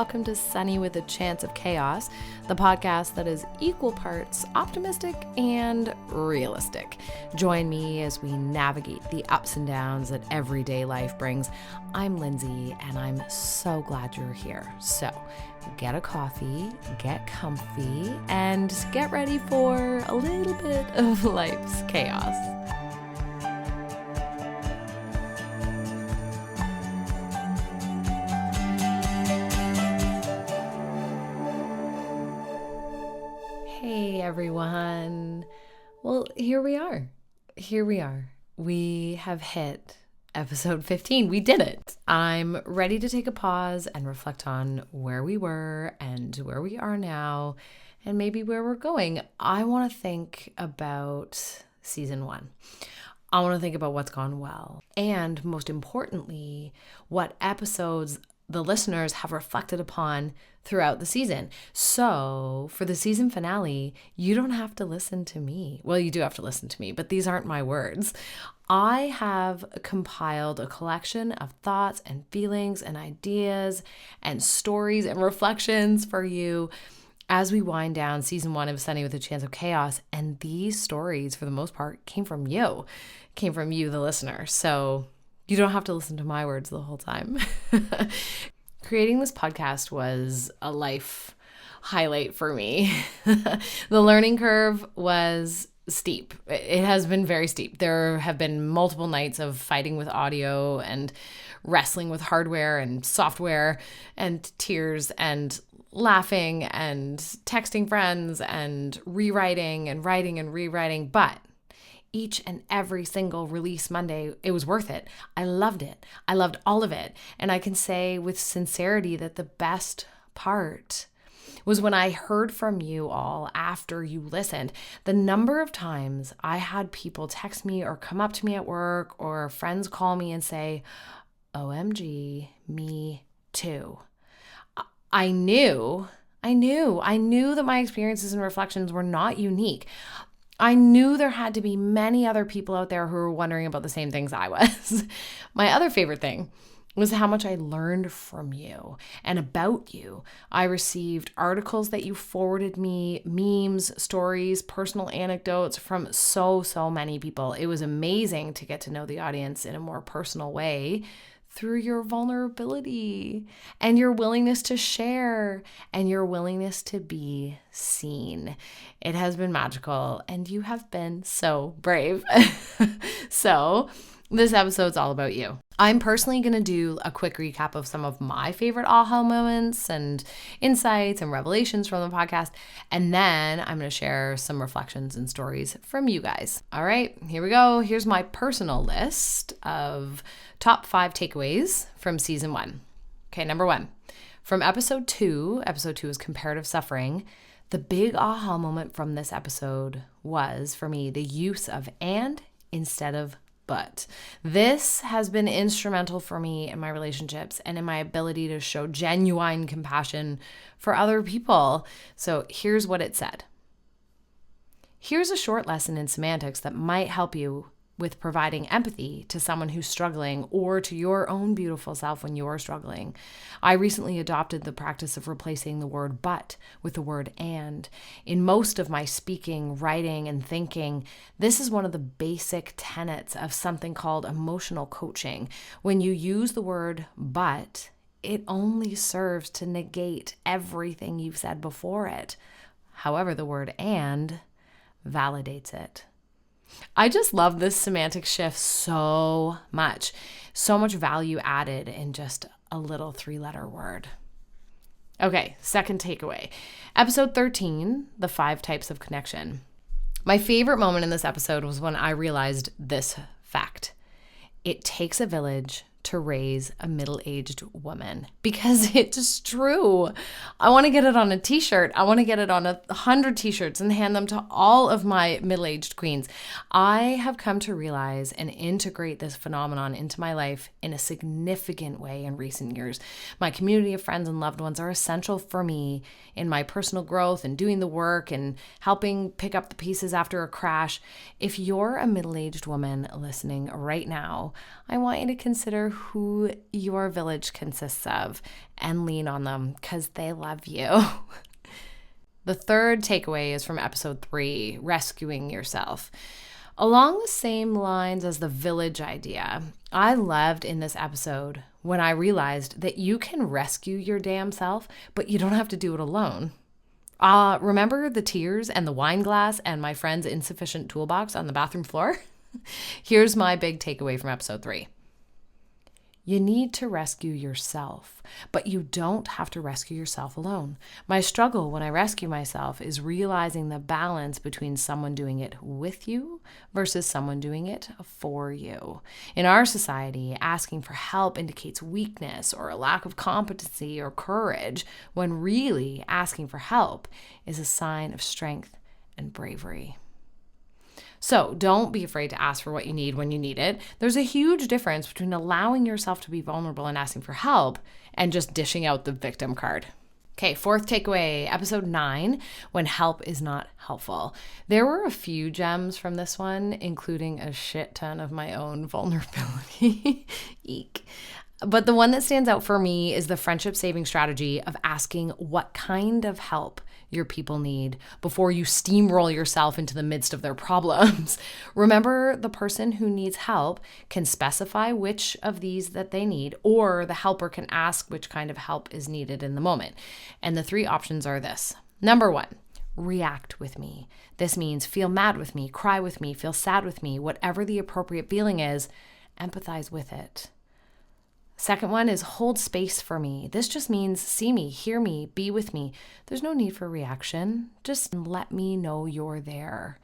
welcome to Sunny with a Chance of Chaos, the podcast that is equal parts optimistic and realistic. Join me as we navigate the ups and downs that everyday life brings. I'm Lindsay, and I'm so glad you're here. So get a coffee, get comfy, and get ready for a little bit of life's chaos. Hey everyone. Well, here we are. We have hit episode 15. We did it. I'm ready to take a pause and reflect on where we were and where we are now and maybe where we're going. I want to think about season 1. I want to think about what's gone well. And most importantly, what episodes the listeners have reflected upon throughout the season. So for the season finale, you don't have to listen to me. Well, you do have to listen to me, but these aren't my words. I have compiled a collection of thoughts and feelings and ideas and stories and reflections for you as we wind down season 1 of Sunny with a Chance of Chaos. And these stories, for the most part, came from you, the listener. So you don't have to listen to my words the whole time. Creating this podcast was a life highlight for me. The learning curve was steep. It has been very steep. There have been multiple nights of fighting with audio and wrestling with hardware and software and tears and laughing and texting friends and rewriting and writing and rewriting. But each and every single release Monday, it was worth it. I loved it. I loved all of it. And I can say with sincerity that the best part was when I heard from you all after you listened. The number of times I had people text me or come up to me at work or friends call me and say, OMG, me too. I knew that my experiences and reflections were not unique. I knew there had to be many other people out there who were wondering about the same things I was. My other favorite thing was how much I learned from you and about you. I received articles that you forwarded me, memes, stories, personal anecdotes from so many people. It was amazing to get to know the audience in a more personal way through your vulnerability and your willingness to share and your willingness to be seen. It has been magical and you have been so brave. So this episode's all about you. I'm personally going to do a quick recap of some of my favorite aha moments and insights and revelations from the podcast. And then I'm going to share some reflections and stories from you guys. All right, here we go. Here's my personal list of top 5 takeaways from season 1. Okay, number 1. From episode 2 is comparative suffering. The big aha moment from this episode was, for me, the use of and instead of but. This has been instrumental for me in my relationships and in my ability to show genuine compassion for other people. So here's what it said. Here's a short lesson in semantics that might help you with providing empathy to someone who's struggling or to your own beautiful self when you're struggling. I recently adopted the practice of replacing the word but with the word and. In most of my speaking, writing, and thinking, this is one of the basic tenets of something called emotional coaching. When you use the word but, it only serves to negate everything you've said before it. However, the word and validates it. I just love this semantic shift so much. So much value added in just a little 3-letter word. Okay, second takeaway. Episode 13, the 5 types of connection. My favorite moment in this episode was when I realized this fact. It takes a village to raise a middle-aged woman, because it's true. I want to get it on a t-shirt. I want to get it on 100 t-shirts and hand them to all of my middle-aged queens. I have come to realize and integrate this phenomenon into my life in a significant way in recent years. My community of friends and loved ones are essential for me in my personal growth and doing the work and helping pick up the pieces after a crash. If you're a middle-aged woman listening right now, I want you to consider remember who your village consists of and lean on them because they love you. The third takeaway is from episode 3, rescuing yourself. Along the same lines as the village idea, I loved in this episode when I realized that you can rescue your damn self, but you don't have to do it alone. Remember the tears and the wine glass and my friend's insufficient toolbox on the bathroom floor? Here's my big takeaway from episode 3. You need to rescue yourself, but you don't have to rescue yourself alone. My struggle when I rescue myself is realizing the balance between someone doing it with you versus someone doing it for you. In our society, asking for help indicates weakness or a lack of competency or courage, when really asking for help is a sign of strength and bravery. So don't be afraid to ask for what you need when you need it. There's a huge difference between allowing yourself to be vulnerable and asking for help and just dishing out the victim card. Okay, fourth takeaway, episode 9, when help is not helpful. There were a few gems from this one, including a shit ton of my own vulnerability. Eek. But the one that stands out for me is the friendship saving strategy of asking what kind of help your people need before you steamroll yourself into the midst of their problems. Remember, the person who needs help can specify which of these that they need, or the helper can ask which kind of help is needed in the moment. And the 3 options are this. Number 1, react with me. This means feel mad with me, cry with me, feel sad with me, whatever the appropriate feeling is, empathize with it. Second one is hold space for me. This just means see me, hear me, be with me. There's no need for reaction. Just let me know you're there.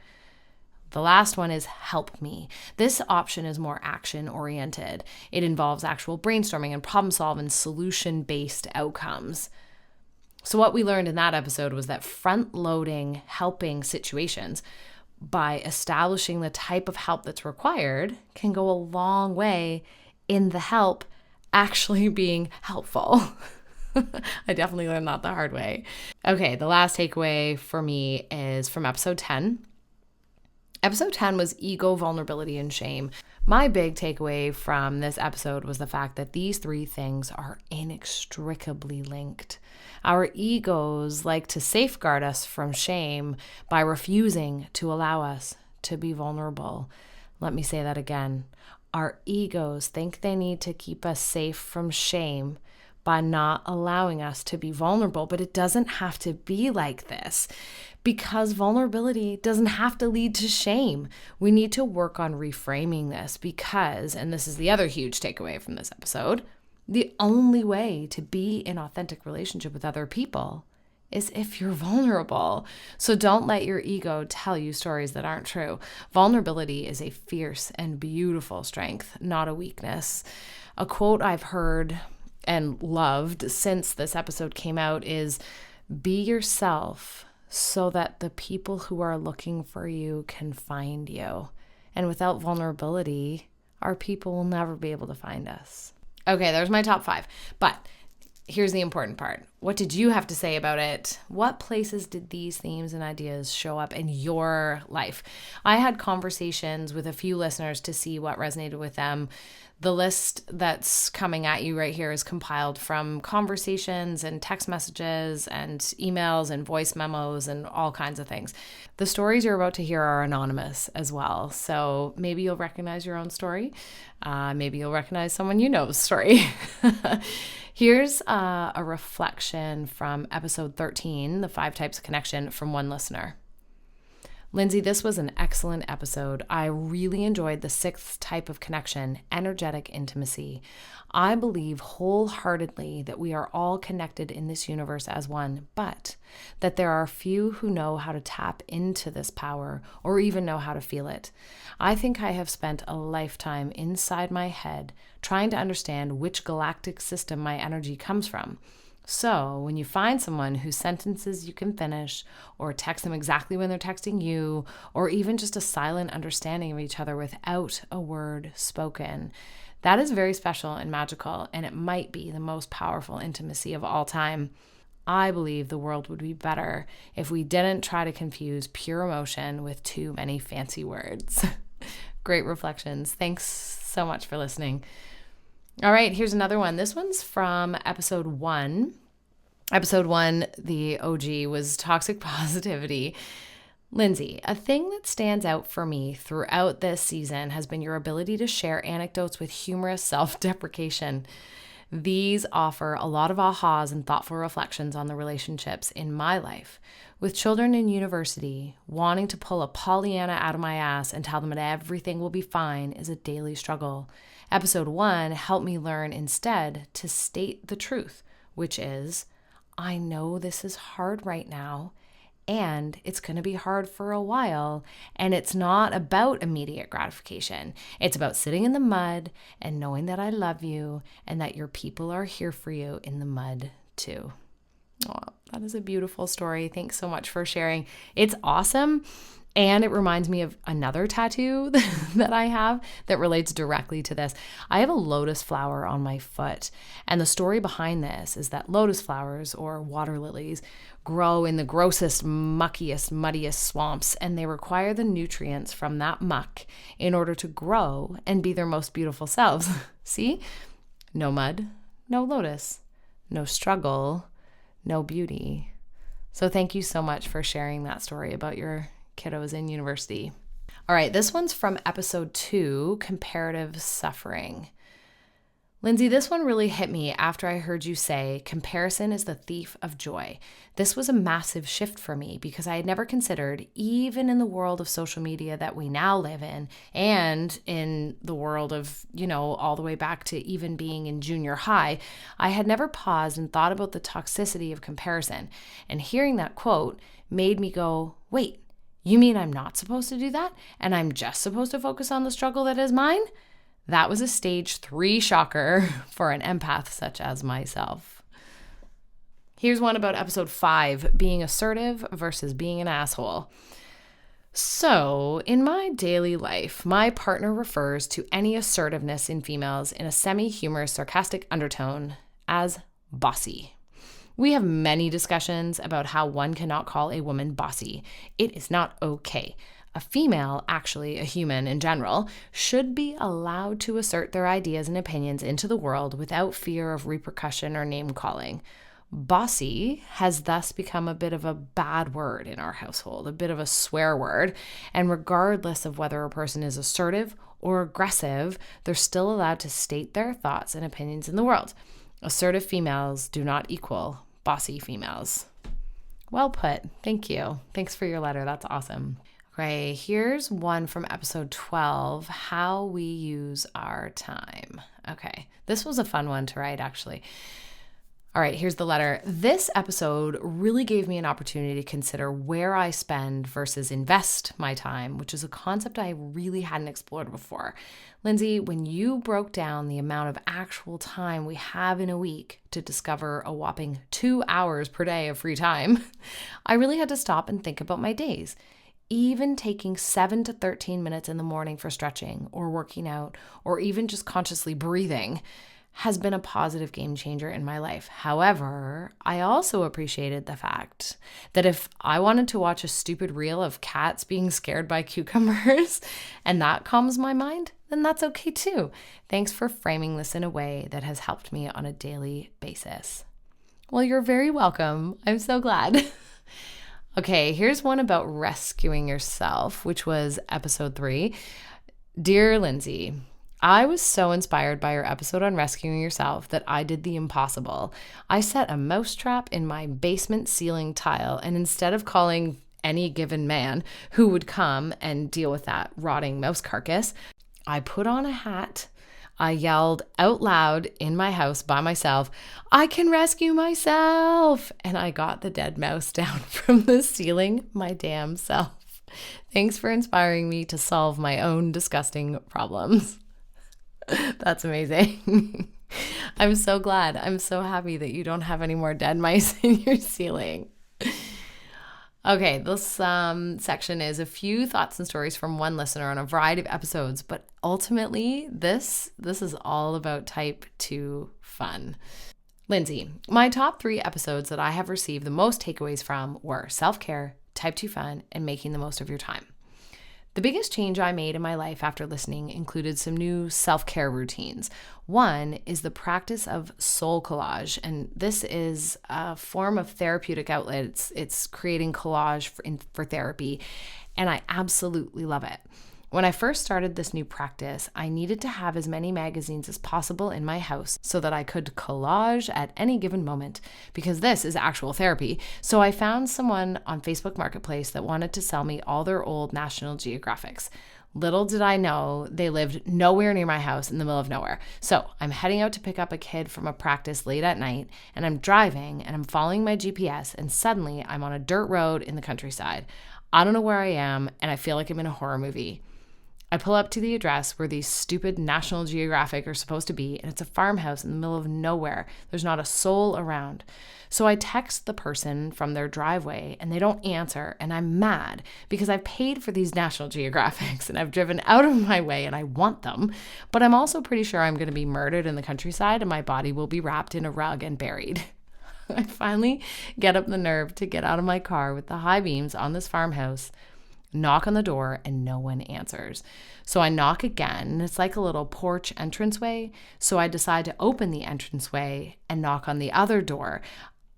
The last one is help me. This option is more action oriented. It involves actual brainstorming and problem solving, solution-based outcomes. So what we learned in that episode was that front-loading helping situations by establishing the type of help that's required can go a long way in the help actually being helpful. I definitely learned that the hard way. Okay, the last takeaway for me is from episode 10. Episode 10 was ego, vulnerability, and shame. My big takeaway from this episode was the fact that these 3 things are inextricably linked. Our egos like to safeguard us from shame by refusing to allow us to be vulnerable. Let me say that again. Our egos think they need to keep us safe from shame by not allowing us to be vulnerable, but it doesn't have to be like this because vulnerability doesn't have to lead to shame. We need to work on reframing this because, and this is the other huge takeaway from this episode, the only way to be in authentic relationship with other people is if you're vulnerable. So don't let your ego tell you stories that aren't true. Vulnerability is a fierce and beautiful strength, not a weakness. A quote I've heard and loved since this episode came out is, be yourself so that the people who are looking for you can find you. And without vulnerability, our people will never be able to find us. Okay, there's my top 5. But here's the important part. What did you have to say about it? What places did these themes and ideas show up in your life? I had conversations with a few listeners to see what resonated with them. The list that's coming at you right here is compiled from conversations and text messages and emails and voice memos and all kinds of things. The stories you're about to hear are anonymous as well. So maybe you'll recognize your own story. Maybe you'll recognize someone you know's story. Here's a reflection from episode 13, the 5 types of connection, from one listener. Lindsay, this was an excellent episode. I really enjoyed the 6th type of connection, energetic intimacy. I believe wholeheartedly that we are all connected in this universe as one, but that there are few who know how to tap into this power or even know how to feel it. I think I have spent a lifetime inside my head trying to understand which galactic system my energy comes from. So when you find someone whose sentences you can finish, or text them exactly when they're texting you, or even just a silent understanding of each other without a word spoken, that is very special and magical, and it might be the most powerful intimacy of all time. I believe the world would be better if we didn't try to confuse pure emotion with too many fancy words. Great reflections. Thanks so much for listening. All right, here's another one. This one's from episode 1. Episode 1, the OG, was toxic positivity. Lindsay, a thing that stands out for me throughout this season has been your ability to share anecdotes with humorous self-deprecation. These offer a lot of ahas and thoughtful reflections on the relationships in my life. With children in university, wanting to pull a Pollyanna out of my ass and tell them that everything will be fine is a daily struggle. Episode 1 helped me learn instead to state the truth, which is, I know this is hard right now, and it's going to be hard for a while, and it's not about immediate gratification. It's about sitting in the mud and knowing that I love you and that your people are here for you in the mud too. Oh, that is a beautiful story. Thanks so much for sharing. It's awesome. And it reminds me of another tattoo that I have that relates directly to this. I have a lotus flower on my foot. And the story behind this is that lotus flowers, or water lilies, grow in the grossest, muckiest, muddiest swamps. And they require the nutrients from that muck in order to grow and be their most beautiful selves. See? No mud, no lotus, no struggle, no beauty. So thank you so much for sharing that story about your kiddos in university. All right, this one's from episode 2, comparative suffering. Lindsay, this one really hit me after I heard you say comparison is the thief of joy. This was a massive shift for me because I had never considered, even in the world of social media that we now live in, and in the world of, all the way back to even being in junior high, I had never paused and thought about the toxicity of comparison. And hearing that quote made me go, wait, you mean I'm not supposed to do that? And I'm just supposed to focus on the struggle that is mine? That was a stage 3 shocker for an empath such as myself. Here's one about episode 5, being assertive versus being an asshole. So, in my daily life, my partner refers to any assertiveness in females in a semi-humorous, sarcastic undertone as bossy. We have many discussions about how one cannot call a woman bossy. It is not okay. A female, actually a human in general, should be allowed to assert their ideas and opinions into the world without fear of repercussion or name calling. Bossy has thus become a bit of a bad word in our household, a bit of a swear word, and regardless of whether a person is assertive or aggressive, they're still allowed to state their thoughts and opinions in the world. Assertive females do not equal bossy females. Well put. Thank you. Thanks for your letter. That's awesome. Okay, here's one from episode 12, how we use our time. Okay, this was a fun one to write, actually. All right, here's the letter. This episode really gave me an opportunity to consider where I spend versus invest my time, which is a concept I really hadn't explored before. Lindsay, when you broke down the amount of actual time we have in a week to discover a whopping 2 hours per day of free time, I really had to stop and think about my days. Even taking 7 to 13 minutes in the morning for stretching or working out, or even just consciously breathing, has been a positive game changer in my life. However, I also appreciated the fact that if I wanted to watch a stupid reel of cats being scared by cucumbers and that calms my mind, then that's okay too. Thanks for framing this in a way that has helped me on a daily basis. Well, you're very welcome. I'm so glad. Okay, here's one about rescuing yourself, which was episode 3. Dear Lindsay, I was so inspired by your episode on rescuing yourself that I did the impossible. I set a mousetrap in my basement ceiling tile, and instead of calling any given man who would come and deal with that rotting mouse carcass, I put on a hat. I yelled out loud in my house by myself, I can rescue myself! And I got the dead mouse down from the ceiling my damn self. Thanks for inspiring me to solve my own disgusting problems. That's amazing. I'm so glad. I'm so happy that you don't have any more dead mice in your ceiling. Okay, this section is a few thoughts and stories from one listener on a variety of episodes, but ultimately this is all about type 2 fun. Lindsay, my top 3 episodes that I have received the most takeaways from were self-care, type 2 fun, and making the most of your time. The biggest change I made in my life after listening included some new self-care routines. One is the practice of soul collage, and this is a form of therapeutic outlet. It's creating collage for therapy, and I absolutely love it. When I first started this new practice, I needed to have as many magazines as possible in my house so that I could collage at any given moment, because this is actual therapy. So I found someone on Facebook Marketplace that wanted to sell me all their old National Geographics. Little did I know they lived nowhere near my house in the middle of nowhere. So I'm heading out to pick up a kid from a practice late at night, and I'm driving and I'm following my GPS, and suddenly I'm on a dirt road in the countryside. I don't know where I am, and I feel like I'm in a horror movie. I pull up to the address where these stupid National Geographic are supposed to be, and it's a farmhouse in the middle of nowhere. There's not a soul around. So I text the person from their driveway, and they don't answer, and I'm mad because I've paid for these National Geographics, and I've driven out of my way, and I want them, but I'm also pretty sure I'm going to be murdered in the countryside, and my body will be wrapped in a rug and buried. I finally get up the nerve to get out of my car with the high beams on this farmhouse, knock on the door, and no one answers. So I knock again, and it's like a little porch entranceway. So I decide to open the entranceway and knock on the other door.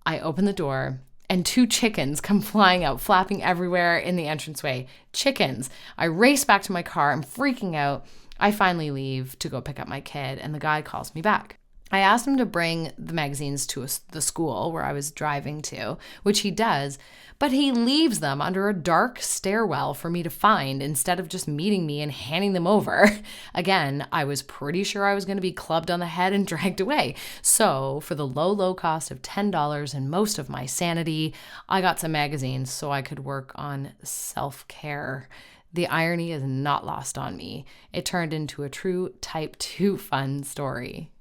I open the door, and 2 chickens come flying out, flapping everywhere in the entranceway. Chickens. I race back to my car. I'm freaking out. I finally leave to go pick up my kid, and the guy calls me back. I asked him to bring the magazines to the school where I was driving to, which he does, but he leaves them under a dark stairwell for me to find instead of just meeting me and handing them over. Again, I was pretty sure I was going to be clubbed on the head and dragged away. So for the low cost of $10 and most of my sanity, I got some magazines so I could work on self-care. The irony is not lost on me. It turned into a true type 2 fun story.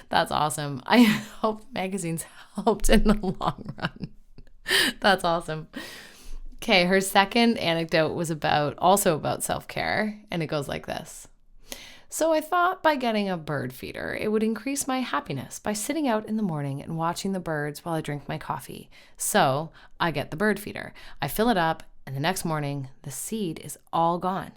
That's awesome. I hope magazines helped in the long run. That's awesome. Okay, her second anecdote was also about self-care, and it goes like this. So I thought by getting a bird feeder, it would increase my happiness by sitting out in the morning and watching the birds while I drink my coffee. So I get the bird feeder. I fill it up, and the next morning, the seed is all gone.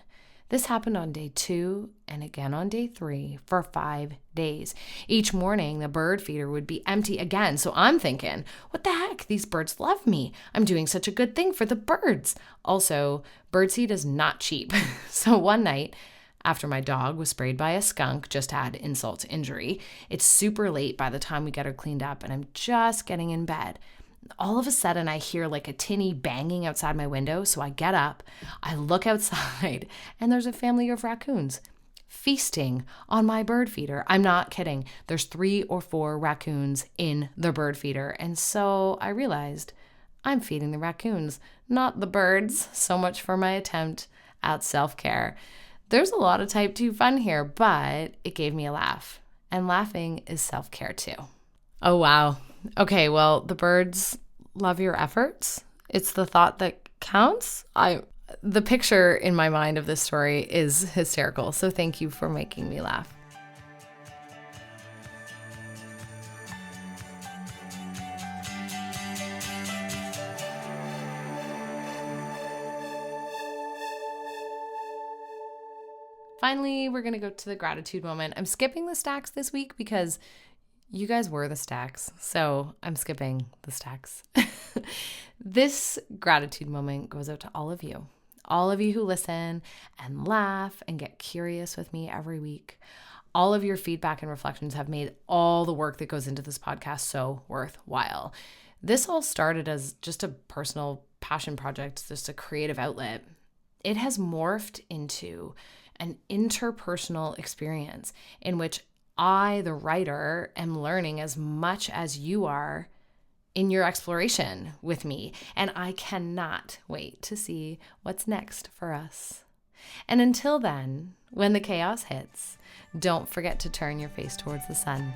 This happened on day 2 and again on day 3 for 5 days. Each morning, the bird feeder would be empty again. So I'm thinking, what the heck? These birds love me. I'm doing such a good thing for the birds. Also, birdseed is not cheap. So one night, after my dog was sprayed by a skunk, just to add insult to injury, it's super late by the time we get her cleaned up, and I'm just getting in bed. All of a sudden, I hear like a tinny banging outside my window, so I get up, I look outside, and there's a family of raccoons feasting on my bird feeder. I'm not kidding. There's 3 or 4 raccoons in the bird feeder, and so I realized I'm feeding the raccoons, not the birds. So much for my attempt at self-care. There's a lot of type 2 fun here, but it gave me a laugh, and laughing is self-care too. Oh, wow. Okay, well, the birds love your efforts. It's the thought that counts. The picture in my mind of this story is hysterical, so thank you for making me laugh. Finally, we're going to go to the gratitude moment. I'm skipping the stacks this week because you guys were the stacks, so I'm skipping the stacks. This gratitude moment goes out to all of you who listen and laugh and get curious with me every week. All of your feedback and reflections have made all the work that goes into this podcast so worthwhile. This all started as just a personal passion project, just a creative outlet. It has morphed into an interpersonal experience in which I, the writer, am learning as much as you are in your exploration with me. And I cannot wait to see what's next for us. And until then, when the chaos hits, don't forget to turn your face towards the sun.